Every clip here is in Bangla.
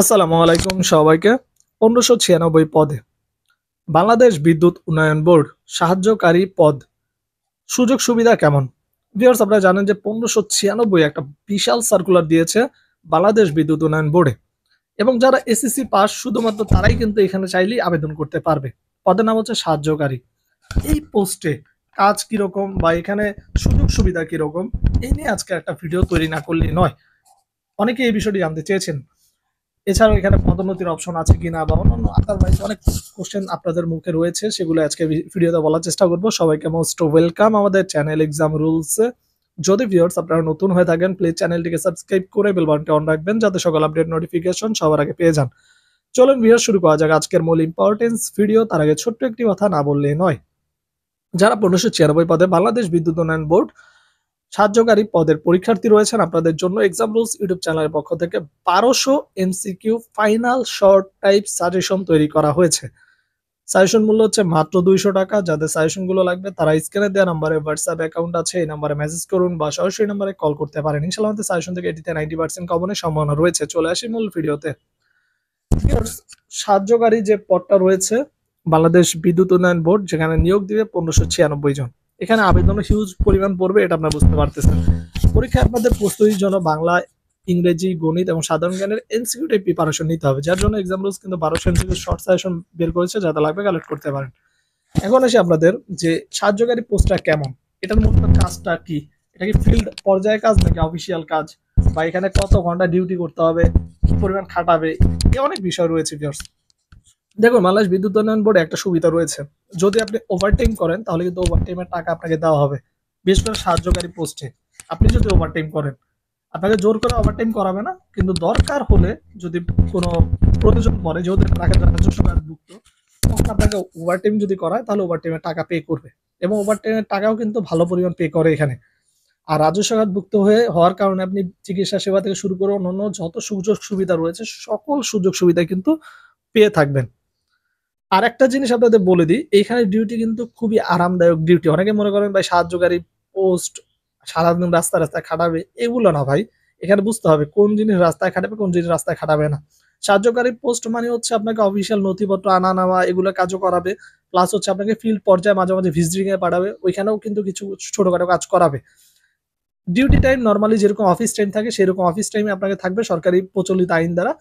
আসসালামু আলাইকুম সবাইকে। 1596 পদে বাংলাদেশ বিদ্যুৎ উন্নয়ন বোর্ড সাহায্যকারী পদ সুযোগ সুবিধা কেমন? ভিউয়ার্স, আপনারা জানেন যে 1596 একটা বিশাল সার্কুলার দিয়েছে বাংলাদেশ বিদ্যুৎ উন্নয়ন বোর্ডে, এবং যারা এসএসসি পাস শুধুমাত্র তারাই কিন্তু এখানে চাইলেই আবেদন করতে পারবে। পদের নাম হচ্ছে সাহায্যকারী। এই পোস্টে কাজ কিরকম বা এখানে সুযোগ সুবিধা কিরকম, এই নিয়ে আজকে একটা ভিডিও তৈরি না করলেই নয়। অনেকে এই বিষয়টি জানতে চেয়েছেন। এছাড়াও এখানে পদোন্নতির অপশন আছে কিনা বা অন্যান্য আদারওয়াইজ অনেক কোশ্চেন আপনাদের মুখে রয়েছে, সেগুলো আজকে ভিডিওতে বলার চেষ্টা করব। সবাইকে মোস্ট ওয়েলকাম আমাদের চ্যানেল এক্সাম রুলসে। যদি ভিউয়ার্স আপনারা নতুন হয়ে থাকেন, প্লিজ চ্যানেলটিকে সাবস্ক্রাইব করে বেল বাটনটি অন রাখবেন যাতে সকল আপডেট নোটিফিকেশন সবার আগে পেয়ে যান। চলুন ভিউয়ার্স, শুরু করা যাক আজকের মূল ইম্পর্টেন্স ভিডিও। তার আগে ছোট্ট একটি কথা না বললেই নয়। যারা 1596 পদে বাংলাদেশ বিদ্যুৎ উন্নয়ন বোর্ড সাহায্যকারী পদের পরীক্ষার্থী রয়েছেন, আপনাদের জন্য এক্সাম রুলস ইউটিউব চ্যানেলের পক্ষ থেকে 1200 MCQ final short type suggestion তৈরি করা হয়েছে। সাজেশন মূল্য হচ্ছে মাত্র 200 টাকা। যাদের সাজেশন গুলো লাগবে তারা স্ক্রিনে দেওয়া নম্বরে হোয়াটসঅ্যাপ অ্যাকাউন্ট আছে, এই নম্বরে মেসেজ করুন বা সরাসরি নম্বরে কল করতে পারেন। ইনশাআল্লাহ আমাদের সাজেশন থেকে 80-90% কমনের সম্ভাবনা রয়েছে। চলে আসি মূল ভিডিওতে। সাহায্যকারী যে পদটা রয়েছে বাংলাদেশ বিদ্যুৎ উন্নয়ন বোর্ড, যেখানে নিয়োগ দিবে 1596 জন। এখানে আবেদনের হিউজ পরিমাণ পড়বে, এটা আপনারা বুঝতে পারতেছেন। পরীক্ষায় আপনাদের প্রস্তুতির জন্য বাংলা, ইংরেজি, গণিত এবং সাধারণ জ্ঞানের এমসিকিউ টাইপ প্রিপারেশন নিতে হবে, যার জন্য এক্সাম রুলস কিন্তু 1200 এমসিকিউ শর্ট সাজেশন বের করেছে, যাতে লাগবে কালেক্ট করতে পারেন। এখন আসি আপনাদের যে সাহায্যকারী পোস্টটা কেমন, এটার মূলত কাজটা কি, এটা কি ফিল্ড পর্যায়ে কাজ নাকি অফিসিয়াল কাজ, বা এখানে কত ঘন্টা ডিউটি করতে হবে, কি পরিমাণ খাটাবে, এই অনেক বিষয় রয়েছে ভিউয়ার্স। দেখুন, বাংলাদেশ বিদ্যুৎ উন্নয়ন বোর্ডে একটা সুবিধা রয়েছে। যদি আপনি ওভারটাইম করেন তাহলে কিন্তু ওভারটাইমের টাকা আপনাকে দেওয়া হবে। বিশেষ করে সাহায্যকারী পোস্টে আপনি যদি ওভারটাইম করেন, আপনাকে জোর করে ওভারটাইম করাবে না, কিন্তু দরকার হলে যদি কোনো প্রয়োজন পড়ে, যেহেতু রাজস্ব কার্ডভুক্ত, তখন আপনাকে ওভারটাইম যদি করায় তাহলে ওভারটাইমের টাকা পে করবে, এবং ওভারটাইমের টাকাও কিন্তু ভালো পরিমাণ পে করে এখানে। আর রাজস্ব খাতভুক্ত হওয়ার কারণে আপনি চিকিৎসা সেবা থেকে শুরু করে অন্যান্য যত সুযোগ সুবিধা রয়েছে সকল সুযোগ সুবিধা কিন্তু পেয়ে থাকবেন। আর একটা জিনিস আপনাদের বলে দিই, এইখানে ডিউটি কিন্তু খুবই আরামদায়ক ডিউটি। অনেকে মনে করেন ভাই সাহায্যকারী পোস্ট সারাদিন রাস্তায় রাস্তায় খাটাবে, এগুলো না ভাই। এখানে বুঝতে হবে কোন জিনিস রাস্তায় খাটাবে, কোন জিনিস রাস্তায় খাটাবে না। সাহায্যকারী পোস্ট মানে হচ্ছে আপনাকে অফিসিয়াল নথিপত্র আনা নেওয়া এগুলো কাজও করাবে, প্লাস হচ্ছে আপনাকে ফিল্ড পর্যায়ে মাঝে মাঝে ভিজিটিং এ পাঠাবে, ওইখানেও কিন্তু কিছু ছোটখাটো কাজ করাবে। ডিউটি টাইম নরমালি যেরকম অফিস টাইম থাকে সেরকম অফিস টাইমে আপনাকে থাকবে সরকারি প্রচলিত আইন দ্বারা।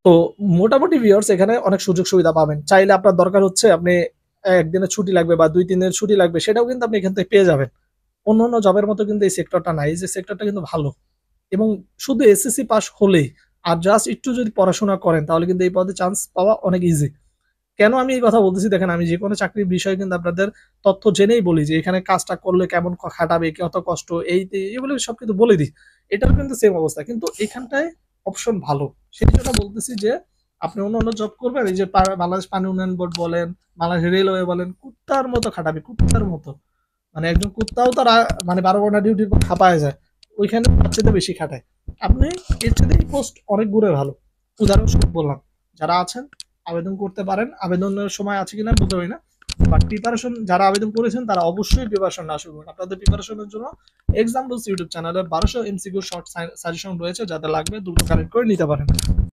তো মোটামুটি ভিউয়ার্স এখানে অনেক সুযোগ সুবিধা পাবেন। চাইলে আপনার দরকার হচ্ছে আপনি একদিনের ছুটি লাগবে বা 2-3 দিনের ছুটি লাগবে, সেটাও কিন্তু আপনি এখান থেকে পেয়ে যাবেন। অন্যান্য জবের মতো কিন্তু এই সেক্টরটা নাই। এই যে সেক্টরটা কিন্তু ভালো, এবং শুধু এসএসসি পাস হলেই আর জাস্ট একটু যদি পড়াশোনা করেন তাহলে কিন্তু এই পদে চান্স পাওয়া অনেক ইজি। কেন আমি এই কথা বলতেছি দেখেন, আমি যে কোনো চাকরির বিষয়ে কিন্তু আপনাদের তথ্য জেনেই বলি যে এখানে কাজটা করলে কেমন খাটাবে, কত কষ্ট, এগুলো সব কিন্তু বলে দিই। এটাও কিন্তু সেম অবস্থা, কিন্তু এখানটায় অপশন ভালো। সেই জন্য বলতেছি যে আপনি অন্য অন্য জব করবেন, এই যে বাংলাদেশ পানি উন্নয়ন বোর্ড বলেন, বাংলাদেশ রেলওয়ে বলেন, কুত্তার মতো খাটাবে, কুত্তার মতো। মানে একজন কুত্তাও তার মানে 12 ঘন্টা ডিউটির পর খাপায় যায়, ওইখানে তার চেয়ে বেশি খাটায়। আপনি এর চেয়ে এই পোস্ট অনেক গুণে ভালো। উদাহরণস্বরূপ বললাম, যারা আছেন আবেদন করতে পারেন। আবেদনের সময় আছে কিনা বলতে পারি না, বাট প্রিপারেশন যারা আবেদন করেছেন তারা অবশ্যই প্রিপারেশন না শুরু করুন। আপনাদের প্রিপারেশনের জন্য এক্সাম রুলস ইউটিউব চ্যানেলে 1200 এমসিকিউ শর্ট সাজেশন রয়েছে, যাদের লাগবে দ্রুত কালেক্ট করে নিতে পারেন।